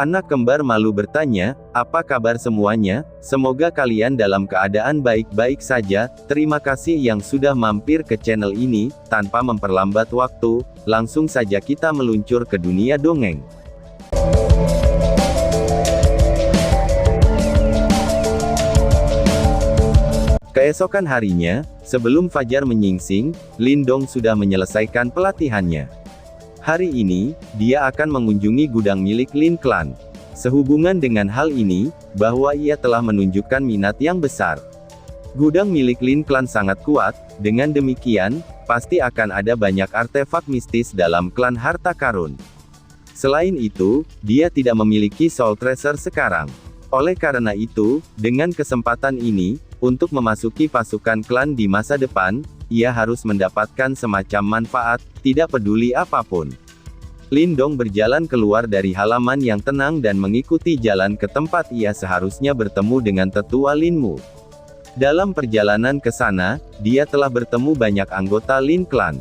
Anak kembar malu bertanya, "Apa kabar semuanya? Semoga kalian dalam keadaan baik-baik saja. Terima kasih yang sudah mampir ke channel ini." Tanpa memperlambat waktu, langsung saja kita meluncur ke dunia dongeng. Keesokan harinya, sebelum fajar menyingsing, Lindong sudah menyelesaikan pelatihannya. Hari ini, dia akan mengunjungi gudang milik Lin Clan. Sehubungan dengan hal ini, bahwa ia telah menunjukkan minat yang besar. Gudang milik Lin Clan sangat kuat, dengan demikian, pasti akan ada banyak artefak mistis dalam klan harta karun. Selain itu, dia tidak memiliki soul treasure sekarang. Oleh karena itu, dengan kesempatan ini, untuk memasuki pasukan klan di masa depan, ia harus mendapatkan semacam manfaat, tidak peduli apapun. Lindong berjalan keluar dari halaman yang tenang dan mengikuti jalan ke tempat ia seharusnya bertemu dengan tetua Lin Mu. Dalam perjalanan ke sana, dia telah bertemu banyak anggota Lin Clan.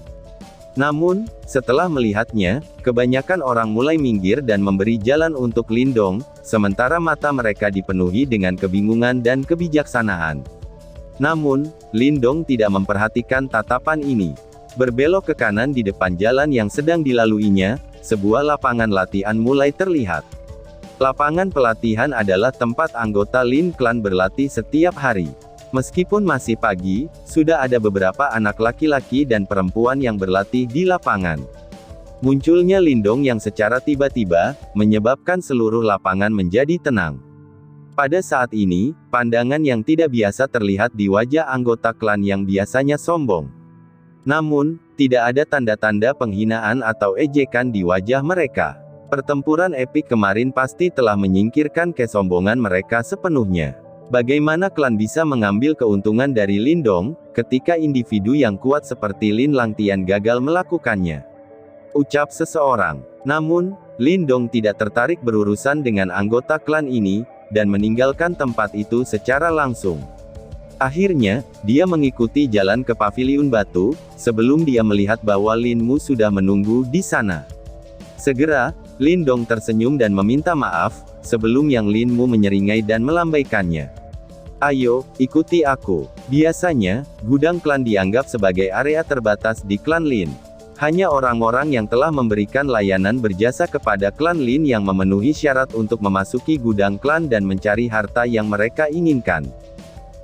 Namun, setelah melihatnya, kebanyakan orang mulai minggir dan memberi jalan untuk Lindong, sementara mata mereka dipenuhi dengan kebingungan dan kebijaksanaan. Namun, Lindong tidak memperhatikan tatapan ini. Berbelok ke kanan di depan jalan yang sedang dilaluinya, sebuah lapangan latihan mulai terlihat. Lapangan pelatihan adalah tempat anggota Lin Clan berlatih setiap hari. Meskipun masih pagi, sudah ada beberapa anak laki-laki dan perempuan yang berlatih di lapangan. Munculnya Lindong yang secara tiba-tiba, menyebabkan seluruh lapangan menjadi tenang. Pada saat ini, pandangan yang tidak biasa terlihat di wajah anggota klan yang biasanya sombong. Namun, tidak ada tanda-tanda penghinaan atau ejekan di wajah mereka. Pertempuran epik kemarin pasti telah menyingkirkan kesombongan mereka sepenuhnya. Bagaimana klan bisa mengambil keuntungan dari Lindong, ketika individu yang kuat seperti Lin Langtian gagal melakukannya? Ucap seseorang. Namun, Lindong tidak tertarik berurusan dengan anggota klan ini, dan meninggalkan tempat itu secara langsung. Akhirnya, dia mengikuti jalan ke paviliun batu, sebelum dia melihat bahwa Lin Mu sudah menunggu di sana. Segera, Lindong tersenyum dan meminta maaf, sebelum yang Lin Mu menyeringai dan melambaikannya. "Ayo, ikuti aku." Biasanya, gudang klan dianggap sebagai area terbatas di klan Lin. Hanya orang-orang yang telah memberikan layanan berjasa kepada klan Lin yang memenuhi syarat untuk memasuki gudang klan dan mencari harta yang mereka inginkan.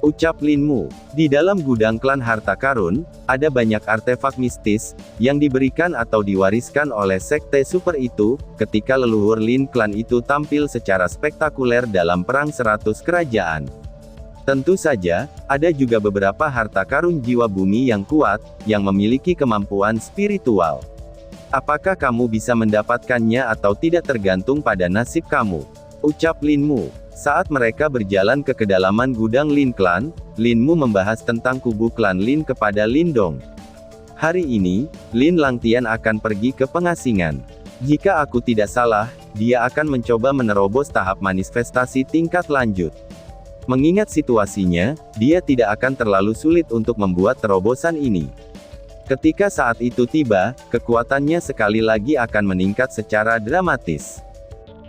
Ucap Lin Mu. Di dalam gudang klan harta karun, ada banyak artefak mistis, yang diberikan atau diwariskan oleh sekte super itu, ketika leluhur Lin Clan itu tampil secara spektakuler dalam Perang 100 Kerajaan. Tentu saja, ada juga beberapa harta karun jiwa bumi yang kuat, yang memiliki kemampuan spiritual. Apakah kamu bisa mendapatkannya atau tidak tergantung pada nasib kamu. Ucap Lin Mu. Saat mereka berjalan ke kedalaman gudang Lin Clan, Lin Mu membahas tentang kubu klan Lin kepada Lindong. "Hari ini, Lin Langtian akan pergi ke pengasingan. Jika aku tidak salah, dia akan mencoba menerobos tahap manifestasi tingkat lanjut. Mengingat situasinya, dia tidak akan terlalu sulit untuk membuat terobosan ini. Ketika saat itu tiba, kekuatannya sekali lagi akan meningkat secara dramatis."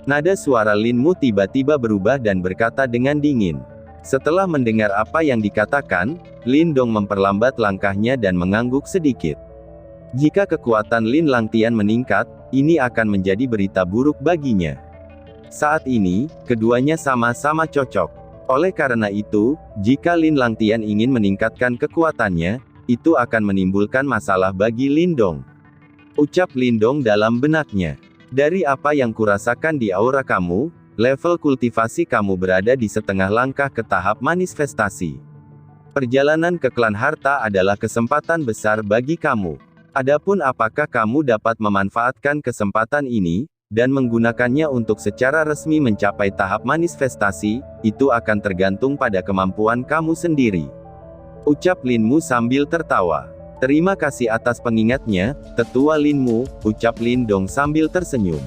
Nada suara Lin Mu tiba-tiba berubah dan berkata dengan dingin. Setelah mendengar apa yang dikatakan, Lindong memperlambat langkahnya dan mengangguk sedikit. Jika kekuatan Lin Langtian meningkat, ini akan menjadi berita buruk baginya. Saat ini, keduanya sama-sama cocok. Oleh karena itu, jika Lin Langtian ingin meningkatkan kekuatannya, itu akan menimbulkan masalah bagi Lindong. Ucap Lindong dalam benaknya. "Dari apa yang kurasakan di aura kamu, level kultivasi kamu berada di setengah langkah ke tahap manifestasi. Perjalanan ke klan harta adalah kesempatan besar bagi kamu. Adapun apakah kamu dapat memanfaatkan kesempatan ini, dan menggunakannya untuk secara resmi mencapai tahap manifestasi, itu akan tergantung pada kemampuan kamu sendiri." Ucap Lin Mu sambil tertawa. "Terima kasih atas pengingatnya, Tetua Lin Mu," ucap Lindong sambil tersenyum.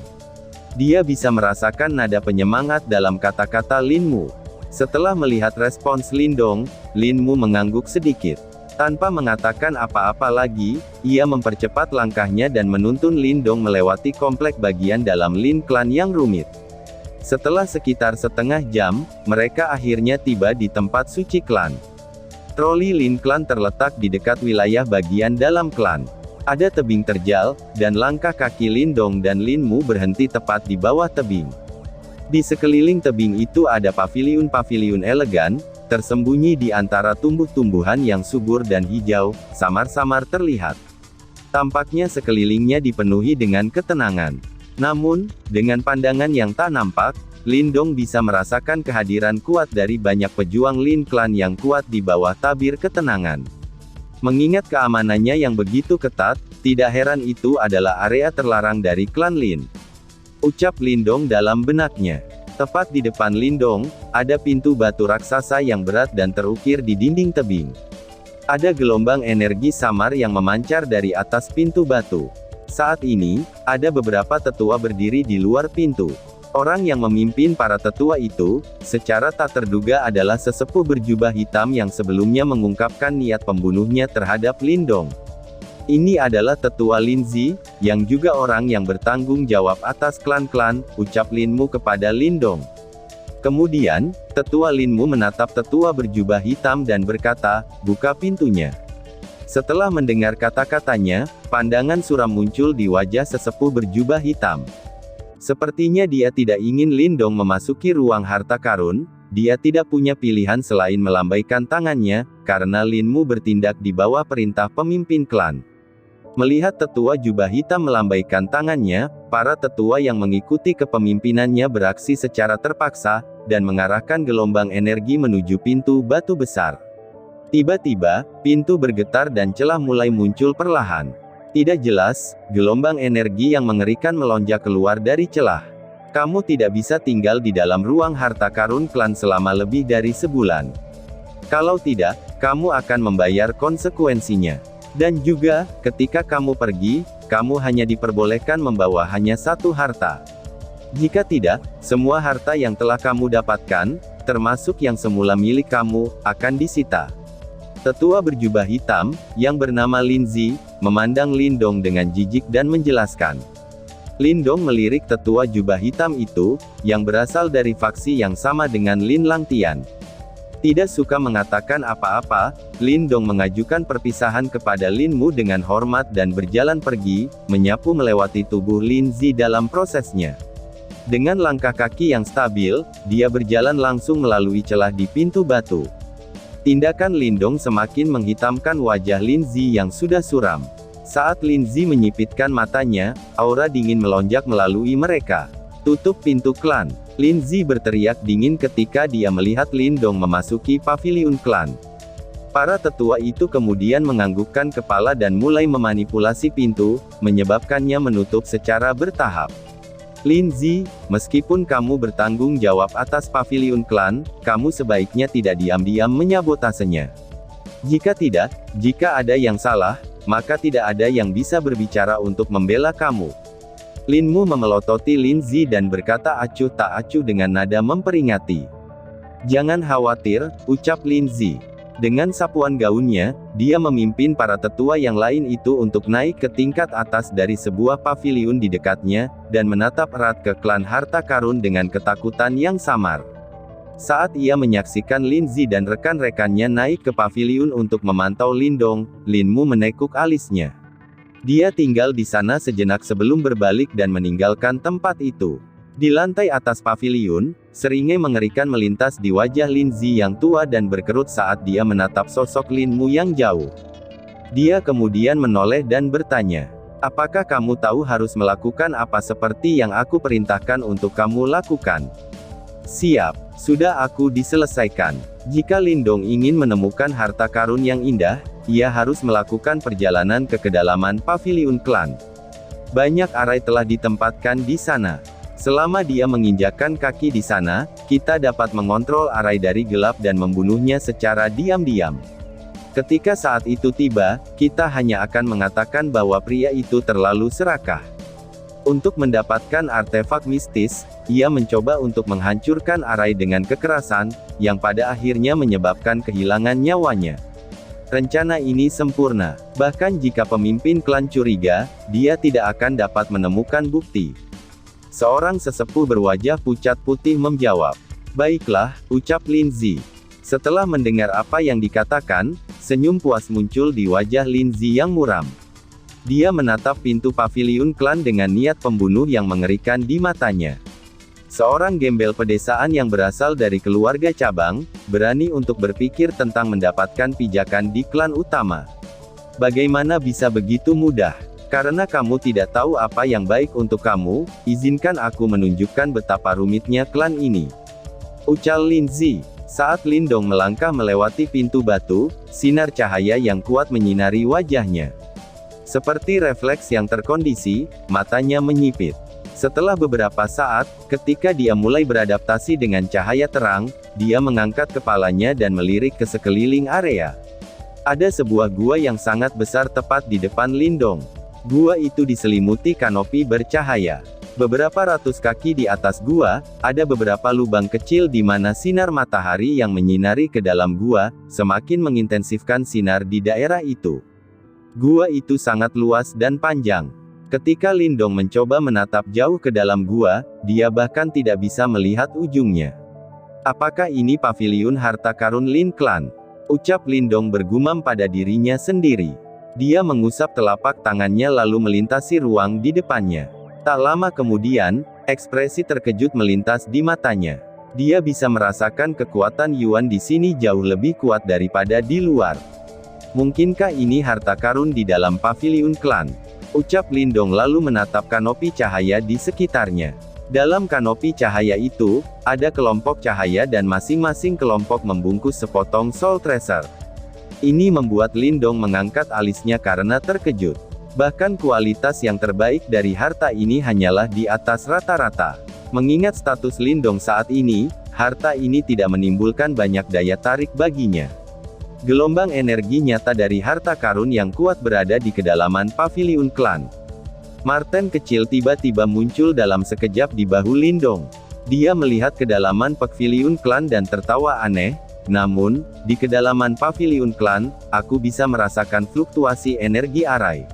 Dia bisa merasakan nada penyemangat dalam kata-kata Lin Mu. Setelah melihat respons Lindong, Lin Mu mengangguk sedikit. Tanpa mengatakan apa-apa lagi, ia mempercepat langkahnya dan menuntun Lindong melewati komplek bagian dalam Lin Clan yang rumit. Setelah sekitar setengah jam, mereka akhirnya tiba di tempat suci klan. Troli Lin Klan terletak di dekat wilayah bagian dalam klan. Ada tebing terjal, dan langkah kaki Lindong dan Lin Mu berhenti tepat di bawah tebing. Di sekeliling tebing itu ada paviliun-paviliun elegan, tersembunyi di antara tumbuh-tumbuhan yang subur dan hijau, samar-samar terlihat. Tampaknya sekelilingnya dipenuhi dengan ketenangan. Namun, dengan pandangan yang tak nampak, Lindong bisa merasakan kehadiran kuat dari banyak pejuang Lin Klan yang kuat di bawah tabir ketenangan. Mengingat keamanannya yang begitu ketat, tidak heran itu adalah area terlarang dari klan Lin. Ucap Lindong dalam benaknya. Tepat di depan Lindong, ada pintu batu raksasa yang berat dan terukir di dinding tebing. Ada gelombang energi samar yang memancar dari atas pintu batu. Saat ini, ada beberapa tetua berdiri di luar pintu. Orang yang memimpin para tetua itu, secara tak terduga adalah sesepuh berjubah hitam yang sebelumnya mengungkapkan niat pembunuhnya terhadap Lindong. Ini adalah tetua Lin Zi, yang juga orang yang bertanggung jawab atas klan-klan, ucap Lin Mu kepada Lindong. Kemudian, tetua Lin Mu menatap tetua berjubah hitam dan berkata, "Buka pintunya." Setelah mendengar kata-katanya, pandangan suram muncul di wajah sesepuh berjubah hitam. Sepertinya dia tidak ingin Lindong memasuki ruang harta karun, dia tidak punya pilihan selain melambaikan tangannya, karena Lin Mu bertindak di bawah perintah pemimpin klan. Melihat tetua jubah hitam melambaikan tangannya, para tetua yang mengikuti kepemimpinannya beraksi secara terpaksa, dan mengarahkan gelombang energi menuju pintu batu besar. Tiba-tiba, pintu bergetar dan celah mulai muncul perlahan. Tidak jelas, gelombang energi yang mengerikan melonjak keluar dari celah. Kamu tidak bisa tinggal di dalam ruang harta karun klan selama lebih dari sebulan. Kalau tidak, kamu akan membayar konsekuensinya. Dan juga, ketika kamu pergi, kamu hanya diperbolehkan membawa hanya satu harta. Jika tidak, semua harta yang telah kamu dapatkan, termasuk yang semula milik kamu, akan disita. Tetua berjubah hitam, yang bernama Lin Zi, memandang Lindong dengan jijik dan menjelaskan. Lindong melirik tetua jubah hitam itu, yang berasal dari faksi yang sama dengan Lin Langtian. Tidak suka mengatakan apa-apa, Lindong mengajukan perpisahan kepada Lin Mu dengan hormat dan berjalan pergi, menyapu melewati tubuh Lin Zi dalam prosesnya. Dengan langkah kaki yang stabil, dia berjalan langsung melalui celah di pintu batu. Tindakan Lindong semakin menghitamkan wajah Lin Zi yang sudah suram. Saat Lin Zi menyipitkan matanya, aura dingin melonjak melalui mereka. Tutup pintu klan. Lin Zi berteriak dingin ketika dia melihat Lindong memasuki paviliun klan. Para tetua itu kemudian menganggukkan kepala dan mulai memanipulasi pintu, menyebabkannya menutup secara bertahap. Lin Zi, meskipun kamu bertanggung jawab atas paviliun klan, kamu sebaiknya tidak diam-diam menyabotasenya. Jika tidak, jika ada yang salah, maka tidak ada yang bisa berbicara untuk membela kamu. Lin Mu memelototi Lin Zi dan berkata acuh tak acuh dengan nada memperingati. Jangan khawatir, ucap Lin Zi. Dengan sapuan gaunnya, dia memimpin para tetua yang lain itu untuk naik ke tingkat atas dari sebuah paviliun di dekatnya, dan menatap erat ke klan harta karun dengan ketakutan yang samar. Saat ia menyaksikan Lin Zi dan rekan-rekannya naik ke paviliun untuk memantau Lindong, Lin Mu menekuk alisnya. Dia tinggal di sana sejenak sebelum berbalik dan meninggalkan tempat itu. Di lantai atas paviliun, seringai mengerikan melintas di wajah Lin Zi yang tua dan berkerut saat dia menatap sosok Lin Mu yang jauh. Dia kemudian menoleh dan bertanya, "Apakah kamu tahu harus melakukan apa seperti yang aku perintahkan untuk kamu lakukan?" "Siap, sudah aku diselesaikan. Jika Lindong ingin menemukan harta karun yang indah, ia harus melakukan perjalanan ke kedalaman paviliun klan. Banyak arai telah ditempatkan di sana. Selama dia menginjakkan kaki di sana, kita dapat mengontrol arai dari gelap dan membunuhnya secara diam-diam. Ketika saat itu tiba, kita hanya akan mengatakan bahwa pria itu terlalu serakah. Untuk mendapatkan artefak mistis, ia mencoba untuk menghancurkan arai dengan kekerasan, yang pada akhirnya menyebabkan kehilangan nyawanya. Rencana ini sempurna. Bahkan jika pemimpin klan curiga, dia tidak akan dapat menemukan bukti. Seorang sesepuh berwajah pucat putih menjawab. Baiklah, ucap Lin Zi. Setelah mendengar apa yang dikatakan, senyum puas muncul di wajah Lin Zi yang muram. Dia menatap pintu paviliun klan dengan niat pembunuh yang mengerikan di matanya. Seorang gembel pedesaan yang berasal dari keluarga cabang, berani untuk berpikir tentang mendapatkan pijakan di klan utama. Bagaimana bisa begitu mudah? Karena kamu tidak tahu apa yang baik untuk kamu, izinkan aku menunjukkan betapa rumitnya klan ini. Ucal Lin Zi. Saat Lindong melangkah melewati pintu batu, sinar cahaya yang kuat menyinari wajahnya. Seperti refleks yang terkondisi, matanya menyipit. Setelah beberapa saat, ketika dia mulai beradaptasi dengan cahaya terang, dia mengangkat kepalanya dan melirik ke sekeliling area. Ada sebuah gua yang sangat besar tepat di depan Lindong. Gua itu diselimuti kanopi bercahaya. Beberapa ratus kaki di atas gua, ada beberapa lubang kecil di mana sinar matahari yang menyinari ke dalam gua, semakin mengintensifkan sinar di daerah itu. Gua itu sangat luas dan panjang. Ketika Lindong mencoba menatap jauh ke dalam gua, dia bahkan tidak bisa melihat ujungnya. Apakah ini paviliun harta karun Lin Clan? Ucap Lindong bergumam pada dirinya sendiri. Dia mengusap telapak tangannya lalu melintasi ruang di depannya. Tak lama kemudian, ekspresi terkejut melintas di matanya. Dia bisa merasakan kekuatan Yuan di sini jauh lebih kuat daripada di luar. Mungkinkah ini harta karun di dalam paviliun klan? Ucap Lindong lalu menatap kanopi cahaya di sekitarnya. Dalam kanopi cahaya itu, ada kelompok cahaya dan masing-masing kelompok membungkus sepotong Soul Tracer. Ini membuat Lindong mengangkat alisnya karena terkejut. Bahkan kualitas yang terbaik dari harta ini hanyalah di atas rata-rata. Mengingat status Lindong saat ini, harta ini tidak menimbulkan banyak daya tarik baginya. Gelombang energi nyata dari harta karun yang kuat berada di kedalaman paviliun klan. Marten kecil tiba-tiba muncul dalam sekejap di bahu Lindong. Dia melihat kedalaman paviliun klan dan tertawa aneh. Namun, di kedalaman paviliun klan, aku bisa merasakan fluktuasi energi arai.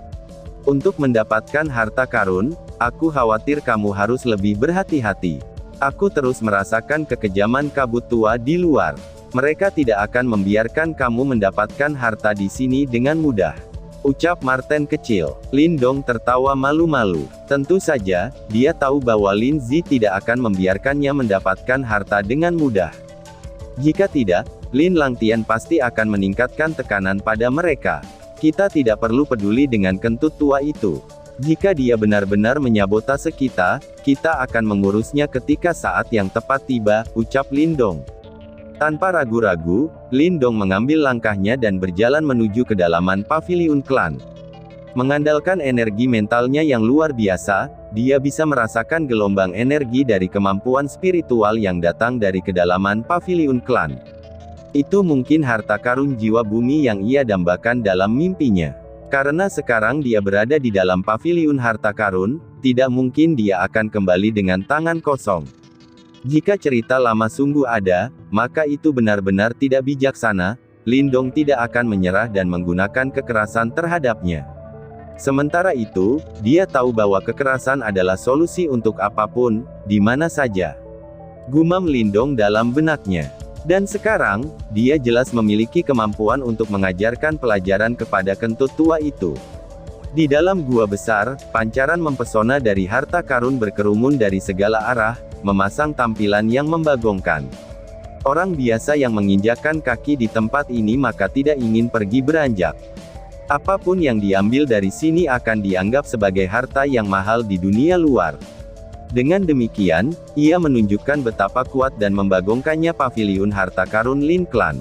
Untuk mendapatkan harta karun, aku khawatir kamu harus lebih berhati-hati. Aku terus merasakan kekejaman kabut tua di luar. Mereka tidak akan membiarkan kamu mendapatkan harta di sini dengan mudah. Ucap Marten kecil. Lindong tertawa malu-malu. Tentu saja, dia tahu bahwa Lin Zi tidak akan membiarkannya mendapatkan harta dengan mudah. Jika tidak, Lin Langtian pasti akan meningkatkan tekanan pada mereka. Kita tidak perlu peduli dengan kentut tua itu. Jika dia benar-benar menyabotase kita akan mengurusnya ketika saat yang tepat tiba, ucap Lindong. Tanpa ragu-ragu, Lindong mengambil langkahnya dan berjalan menuju kedalaman paviliun klan. Mengandalkan energi mentalnya yang luar biasa, dia bisa merasakan gelombang energi dari kemampuan spiritual yang datang dari kedalaman paviliun klan. Itu mungkin harta karun jiwa bumi yang ia dambakan dalam mimpinya. Karena sekarang dia berada di dalam paviliun harta karun, tidak mungkin dia akan kembali dengan tangan kosong. Jika cerita lama sungguh ada, maka itu benar-benar tidak bijaksana. Lindong tidak akan menyerah dan menggunakan kekerasan terhadapnya. Sementara itu, dia tahu bahwa kekerasan adalah solusi untuk apapun, di mana saja. Gumam Lindong dalam benaknya. Dan sekarang, dia jelas memiliki kemampuan untuk mengajarkan pelajaran kepada kentut tua itu. Di dalam gua besar, pancaran mempesona dari harta karun berkerumun dari segala arah, memasang tampilan yang membagongkan. Orang biasa yang menginjakkan kaki di tempat ini maka tidak ingin pergi beranjak. Apapun yang diambil dari sini akan dianggap sebagai harta yang mahal di dunia luar. Dengan demikian, ia menunjukkan betapa kuat dan membagongkannya paviliun harta karun Lin Clan.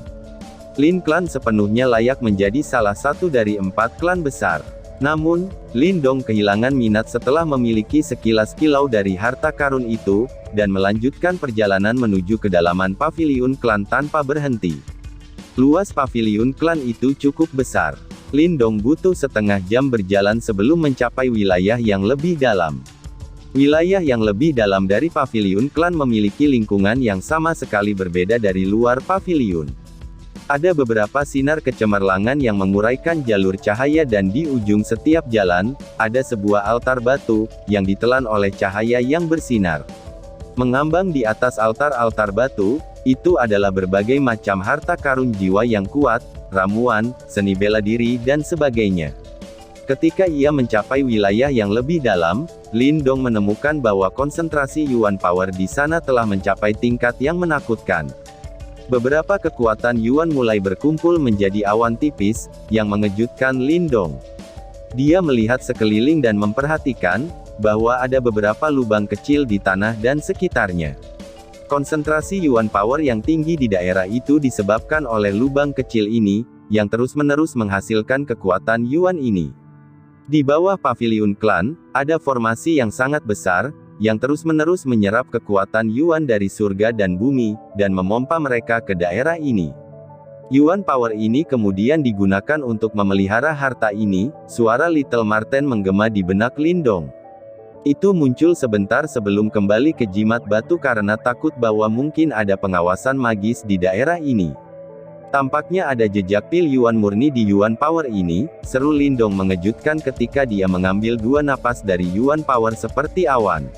Lin Clan sepenuhnya layak menjadi salah satu dari 4 klan besar. Namun, Lindong kehilangan minat setelah memiliki sekilas kilau dari harta karun itu, dan melanjutkan perjalanan menuju kedalaman paviliun klan tanpa berhenti. Luas paviliun klan itu cukup besar. Lindong butuh setengah jam berjalan sebelum mencapai wilayah yang lebih dalam. Wilayah yang lebih dalam dari paviliun klan memiliki lingkungan yang sama sekali berbeda dari luar paviliun. Ada beberapa sinar kecemerlangan yang menguraikan jalur cahaya dan di ujung setiap jalan, ada sebuah altar batu, yang ditelan oleh cahaya yang bersinar. Mengambang di atas altar-altar batu, itu adalah berbagai macam harta karun jiwa yang kuat, ramuan, seni bela diri dan sebagainya. Ketika ia mencapai wilayah yang lebih dalam, Lin Dong menemukan bahwa konsentrasi Yuan Power di sana telah mencapai tingkat yang menakutkan. Beberapa kekuatan Yuan mulai berkumpul menjadi awan tipis, yang mengejutkan Lin Dong. Dia melihat sekeliling dan memperhatikan, bahwa ada beberapa lubang kecil di tanah dan sekitarnya. Konsentrasi Yuan Power yang tinggi di daerah itu disebabkan oleh lubang kecil ini, yang terus-menerus menghasilkan kekuatan Yuan ini. Di bawah paviliun klan, ada formasi yang sangat besar, yang terus-menerus menyerap kekuatan Yuan dari surga dan bumi, dan memompa mereka ke daerah ini. Yuan Power ini kemudian digunakan untuk memelihara harta ini. Suara Little Marten menggema di benak Lin Dong. Itu muncul sebentar sebelum kembali ke jimat batu karena takut bahwa mungkin ada pengawasan magis di daerah ini. Tampaknya ada jejak pil Yuan murni di Yuan Power ini, seru Lin Dong mengejutkan ketika dia mengambil 2 napas dari Yuan Power seperti awan.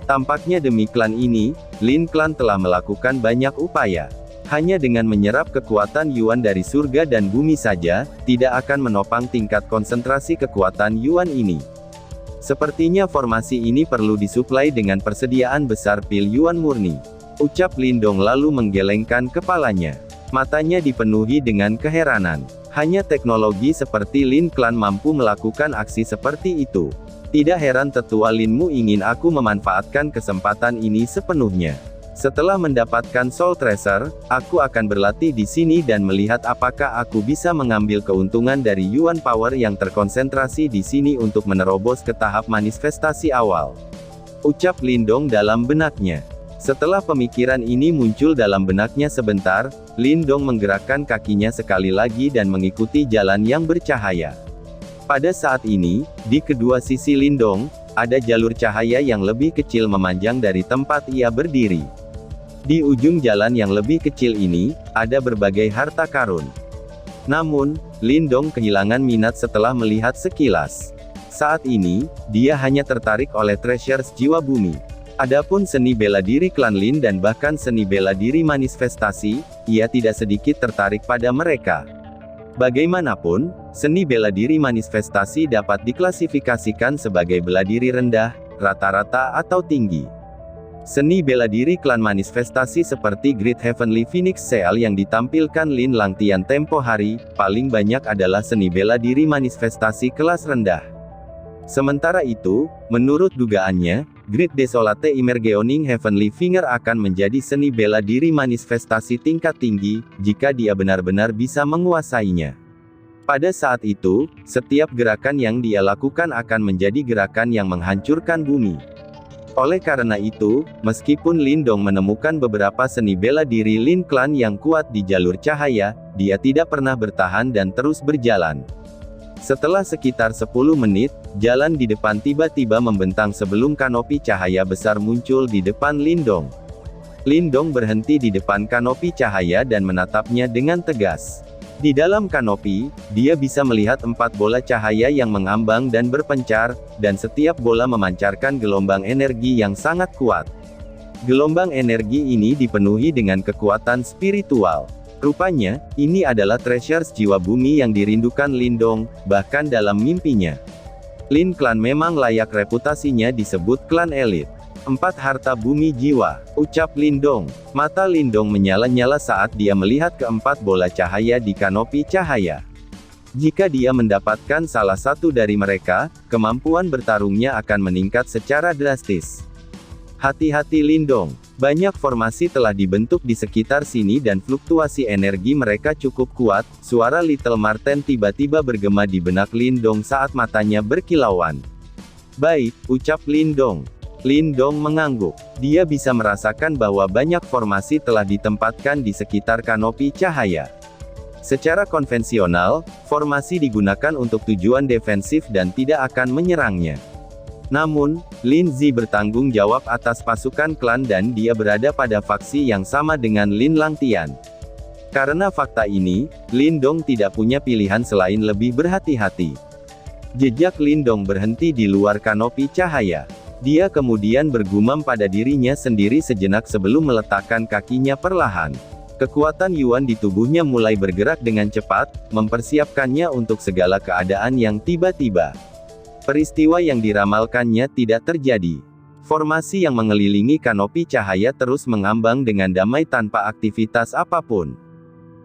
Tampaknya demi klan ini, Lin Klan telah melakukan banyak upaya. Hanya dengan menyerap kekuatan Yuan dari surga dan bumi saja, tidak akan menopang tingkat konsentrasi kekuatan Yuan ini. Sepertinya formasi ini perlu disuplai dengan persediaan besar pil Yuan murni. Ucap Lin Dong lalu menggelengkan kepalanya. Matanya dipenuhi dengan keheranan. Hanya teknologi seperti Lin Klan mampu melakukan aksi seperti itu. Tidak heran tetua Linmu ingin aku memanfaatkan kesempatan ini sepenuhnya. Setelah mendapatkan Soul Treasure, aku akan berlatih di sini dan melihat apakah aku bisa mengambil keuntungan dari Yuan Power yang terkonsentrasi di sini untuk menerobos ke tahap manifestasi awal. Ucap Lin Dong dalam benaknya. Setelah pemikiran ini muncul dalam benaknya sebentar, Lin Dong menggerakkan kakinya sekali lagi dan mengikuti jalan yang bercahaya. Pada saat ini, di kedua sisi Lin Dong, ada jalur cahaya yang lebih kecil memanjang dari tempat ia berdiri. Di ujung jalan yang lebih kecil ini, ada berbagai harta karun. Namun, Lin Dong kehilangan minat setelah melihat sekilas. Saat ini, dia hanya tertarik oleh treasures jiwa bumi. Adapun seni bela diri klan Lin dan bahkan seni bela diri manifestasi, ia tidak sedikit tertarik pada mereka. Bagaimanapun, seni bela diri manifestasi dapat diklasifikasikan sebagai bela diri rendah, rata-rata atau tinggi. Seni bela diri klan manifestasi seperti Great Heavenly Phoenix Seal yang ditampilkan Lin Langtian tempo hari, paling banyak adalah seni bela diri manifestasi kelas rendah. Sementara itu, menurut dugaannya, Great Desolate Emergeoning Heavenly Finger akan menjadi seni bela diri manifestasi tingkat tinggi, jika dia benar-benar bisa menguasainya. Pada saat itu, setiap gerakan yang dia lakukan akan menjadi gerakan yang menghancurkan bumi. Oleh karena itu, meskipun Lin Dong menemukan beberapa seni bela diri Lin Klan yang kuat di jalur cahaya, dia tidak pernah bertahan dan terus berjalan. Setelah sekitar 10 menit, jalan di depan tiba-tiba membentang sebelum kanopi cahaya besar muncul di depan Lin Dong. Lin Dong berhenti di depan kanopi cahaya dan menatapnya dengan tegas. Di dalam kanopi, dia bisa melihat 4 bola cahaya yang mengambang dan berpencar, dan setiap bola memancarkan gelombang energi yang sangat kuat. Gelombang energi ini dipenuhi dengan kekuatan spiritual. Rupanya, ini adalah treasures jiwa bumi yang dirindukan Lin Dong, bahkan dalam mimpinya. Lin Klan memang layak reputasinya disebut klan elit. 4 harta bumi jiwa, ucap Lin Dong. Mata Lin Dong menyala-nyala saat dia melihat keempat bola cahaya di kanopi cahaya. Jika dia mendapatkan salah satu dari mereka, kemampuan bertarungnya akan meningkat secara drastis. Hati-hati Lin Dong. Banyak formasi telah dibentuk di sekitar sini dan fluktuasi energi mereka cukup kuat. Suara Little Marten tiba-tiba bergema di benak Lin Dong saat matanya berkilauan. Baik, ucap Lin Dong. Lin Dong mengangguk. Dia bisa merasakan bahwa banyak formasi telah ditempatkan di sekitar kanopi cahaya. Secara konvensional, formasi digunakan untuk tujuan defensif dan tidak akan menyerangnya. Namun, Lin Zi bertanggung jawab atas pasukan klan dan dia berada pada faksi yang sama dengan Lin Langtian. Karena fakta ini, Lindong tidak punya pilihan selain lebih berhati-hati. Jejak Lindong berhenti di luar kanopi cahaya. Dia kemudian bergumam pada dirinya sendiri sejenak sebelum meletakkan kakinya perlahan. Kekuatan Yuan di tubuhnya mulai bergerak dengan cepat, mempersiapkannya untuk segala keadaan yang tiba-tiba. Peristiwa yang diramalkannya tidak terjadi. Formasi yang mengelilingi kanopi cahaya terus mengambang dengan damai tanpa aktivitas apapun.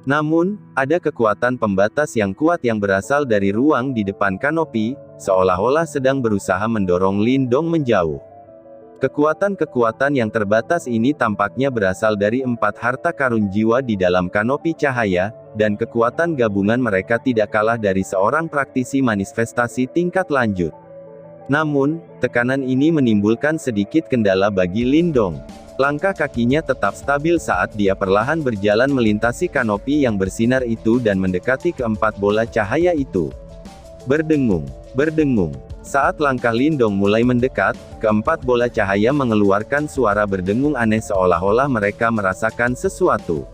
Namun, ada kekuatan pembatas yang kuat yang berasal dari ruang di depan kanopi, seolah-olah sedang berusaha mendorong Lindong menjauh. Kekuatan-kekuatan yang terbatas ini tampaknya berasal dari 4 harta karun jiwa di dalam kanopi cahaya, dan kekuatan gabungan mereka tidak kalah dari seorang praktisi manifestasi tingkat lanjut. Namun, tekanan ini menimbulkan sedikit kendala bagi Lindong. Langkah kakinya tetap stabil saat dia perlahan berjalan melintasi kanopi yang bersinar itu dan mendekati keempat bola cahaya itu. Berdengung, berdengung. Saat langkah Lindong mulai mendekat, keempat bola cahaya mengeluarkan suara berdengung aneh seolah-olah mereka merasakan sesuatu.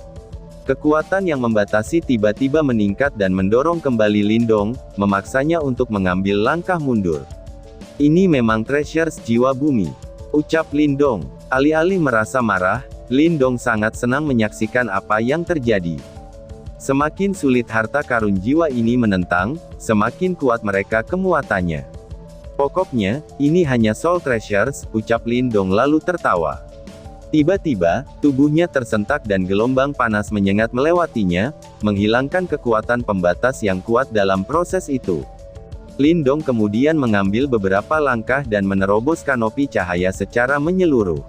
Kekuatan yang membatasi tiba-tiba meningkat dan mendorong kembali Lindong, memaksanya untuk mengambil langkah mundur. Ini memang treasures jiwa bumi, ucap Lindong. Alih-alih merasa marah, Lindong sangat senang menyaksikan apa yang terjadi. Semakin sulit harta karun jiwa ini menentang, semakin kuat mereka kemuatannya. Pokoknya, ini hanya soul treasures, ucap Lindong lalu tertawa. Tiba-tiba, tubuhnya tersentak dan gelombang panas menyengat melewatinya, menghilangkan kekuatan pembatas yang kuat dalam proses itu. Lindong kemudian mengambil beberapa langkah dan menerobos kanopi cahaya secara menyeluruh.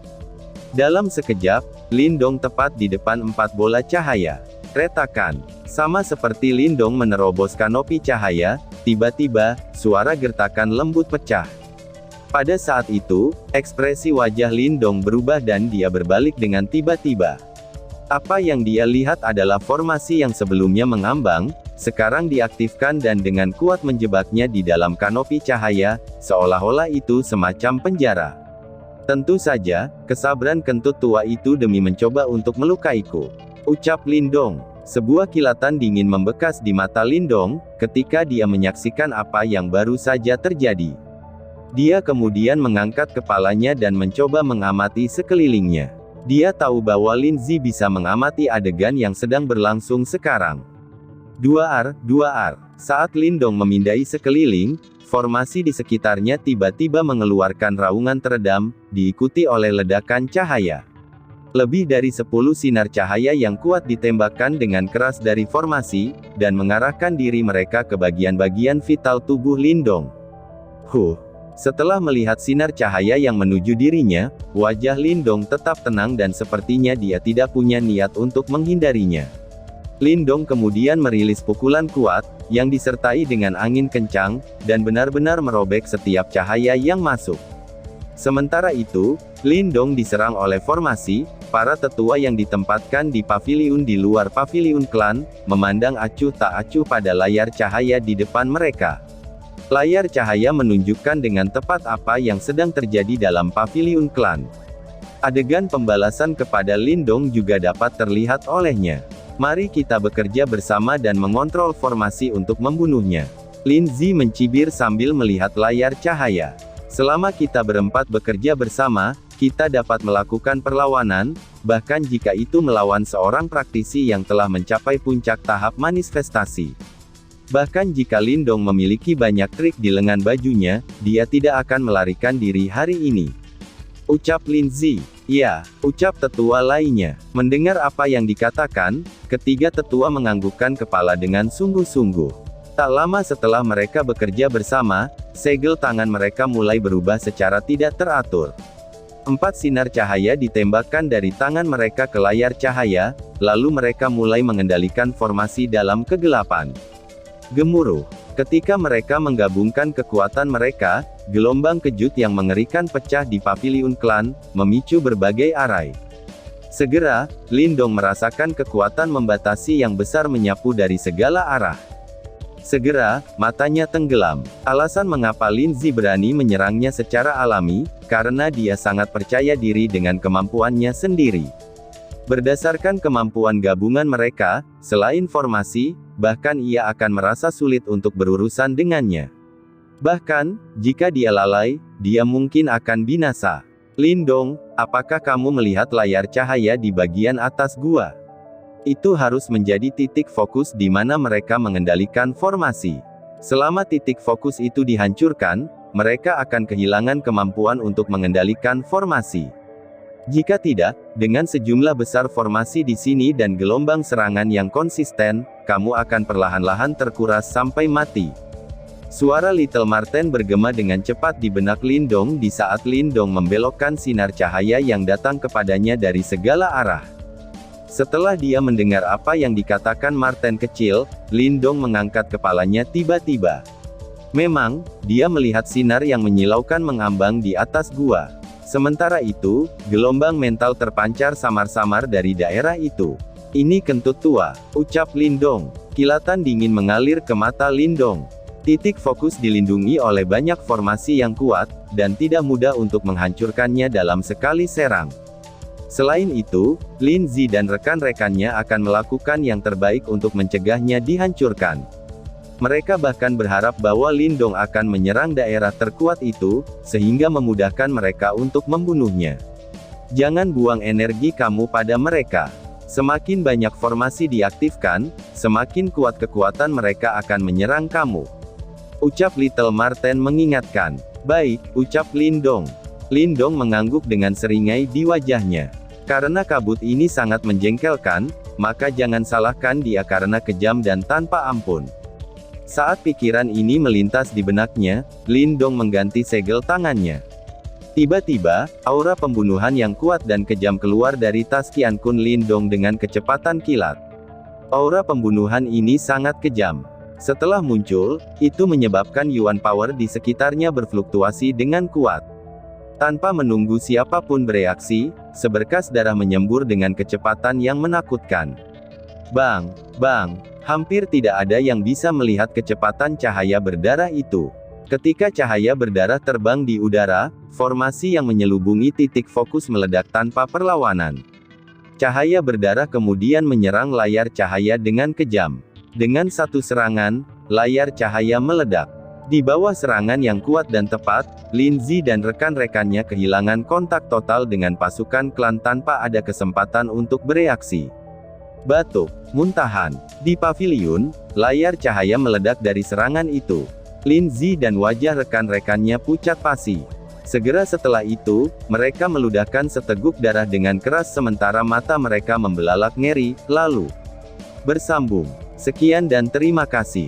Dalam sekejap, Lindong tepat di depan 4 bola cahaya. Retakan. Sama seperti Lindong menerobos kanopi cahaya, tiba-tiba, suara gertakan lembut pecah. Pada saat itu, ekspresi wajah Lindong berubah dan dia berbalik dengan tiba-tiba. Apa yang dia lihat adalah formasi yang sebelumnya mengambang, sekarang diaktifkan dan dengan kuat menjebaknya di dalam kanopi cahaya, seolah-olah itu semacam penjara. Tentu saja, kesabaran kentut tua itu demi mencoba untuk melukaiku, ucap Lindong. Sebuah kilatan dingin membekas di mata Lindong, ketika dia menyaksikan apa yang baru saja terjadi. Dia kemudian mengangkat kepalanya dan mencoba mengamati sekelilingnya. Dia tahu bahwa Lin Zi bisa mengamati adegan yang sedang berlangsung sekarang. 2R. Saat Lindong memindai sekeliling, formasi di sekitarnya tiba-tiba mengeluarkan raungan teredam, diikuti oleh ledakan cahaya. Lebih dari 10 sinar cahaya yang kuat ditembakkan dengan keras dari formasi, dan mengarahkan diri mereka ke bagian-bagian vital tubuh Lindong. Setelah melihat sinar cahaya yang menuju dirinya, wajah Lindong tetap tenang dan sepertinya dia tidak punya niat untuk menghindarinya. Lindong kemudian merilis pukulan kuat, yang disertai dengan angin kencang, dan benar-benar merobek setiap cahaya yang masuk. Sementara itu, Lindong diserang oleh formasi, para tetua yang ditempatkan di paviliun di luar paviliun klan, memandang acuh tak acuh pada layar cahaya di depan mereka. Layar cahaya menunjukkan dengan tepat apa yang sedang terjadi dalam paviliun klan. Adegan pembalasan kepada Lindong juga dapat terlihat olehnya. Mari kita bekerja bersama dan mengontrol formasi untuk membunuhnya. Lin Zi mencibir sambil melihat layar cahaya. Selama kita berempat bekerja bersama, kita dapat melakukan perlawanan, bahkan jika itu melawan seorang praktisi yang telah mencapai puncak tahap manifestasi. Bahkan jika Lindong memiliki banyak trik di lengan bajunya, dia tidak akan melarikan diri hari ini. Ucap Lin Zi. Ya, ucap tetua lainnya. Mendengar apa yang dikatakan, ketiga tetua menganggukkan kepala dengan sungguh-sungguh. Tak lama setelah mereka bekerja bersama, segel tangan mereka mulai berubah secara tidak teratur. 4 sinar cahaya ditembakkan dari tangan mereka ke layar cahaya, lalu mereka mulai mengendalikan formasi dalam kegelapan. Gemuruh. Ketika mereka menggabungkan kekuatan mereka, gelombang kejut yang mengerikan pecah di paviliun klan, memicu berbagai arai. Segera, Lindong merasakan kekuatan membatasi yang besar menyapu dari segala arah. Segera, matanya tenggelam. Alasan mengapa Lin Zi berani menyerangnya secara alami, karena dia sangat percaya diri dengan kemampuannya sendiri. Berdasarkan kemampuan gabungan mereka, selain formasi, bahkan ia akan merasa sulit untuk berurusan dengannya. Bahkan, jika dia lalai, dia mungkin akan binasa. Lindong, apakah kamu melihat layar cahaya di bagian atas gua? Itu harus menjadi titik fokus di mana mereka mengendalikan formasi. Selama titik fokus itu dihancurkan, mereka akan kehilangan kemampuan untuk mengendalikan formasi. Jika tidak, dengan sejumlah besar formasi di sini dan gelombang serangan yang konsisten, kamu akan perlahan-lahan terkuras sampai mati. Suara Little Marten bergema dengan cepat di benak Lindong di saat Lindong membelokkan sinar cahaya yang datang kepadanya dari segala arah. Setelah dia mendengar apa yang dikatakan Marten kecil, Lindong mengangkat kepalanya tiba-tiba. Memang, dia melihat sinar yang menyilaukan mengambang di atas gua. Sementara itu, gelombang mental terpancar samar-samar dari daerah itu. Ini kentut tua, ucap Lindong. Kilatan dingin mengalir ke mata Lindong. Titik fokus dilindungi oleh banyak formasi yang kuat, dan tidak mudah untuk menghancurkannya dalam sekali serang. Selain itu, Lin Zi dan rekan-rekannya akan melakukan yang terbaik untuk mencegahnya dihancurkan. Mereka bahkan berharap bahwa Lindong akan menyerang daerah terkuat itu, sehingga memudahkan mereka untuk membunuhnya. Jangan buang energi kamu pada mereka. Semakin banyak formasi diaktifkan, semakin kuat kekuatan mereka akan menyerang kamu. Ucap Little Marten mengingatkan. Baik, ucap Lindong. Lindong mengangguk dengan seringai di wajahnya. Karena kabut ini sangat menjengkelkan, maka jangan salahkan dia karena kejam dan tanpa ampun. Saat pikiran ini melintas di benaknya, Lindong mengganti segel tangannya. Tiba-tiba, aura pembunuhan yang kuat dan kejam keluar dari tas Qian Kun Lindong dengan kecepatan kilat. Aura pembunuhan ini sangat kejam. Setelah muncul, itu menyebabkan Yuan Power di sekitarnya berfluktuasi dengan kuat. Tanpa menunggu siapapun bereaksi, seberkas darah menyembur dengan kecepatan yang menakutkan. Bang! Bang! Hampir tidak ada yang bisa melihat kecepatan cahaya berdarah itu. Ketika cahaya berdarah terbang di udara, formasi yang menyelubungi titik fokus meledak tanpa perlawanan. Cahaya berdarah kemudian menyerang layar cahaya dengan kejam. Dengan satu serangan, layar cahaya meledak. Di bawah serangan yang kuat dan tepat, Lin Zi dan rekan-rekannya kehilangan kontak total dengan pasukan klan tanpa ada kesempatan untuk bereaksi. Batuk, muntahan. Di paviliun, layar cahaya meledak dari serangan itu. Lin Zi dan wajah rekan-rekannya pucat pasi. Segera setelah itu, mereka meludahkan seteguk darah dengan keras sementara mata mereka membelalak ngeri, lalu bersambung. Sekian dan terima kasih.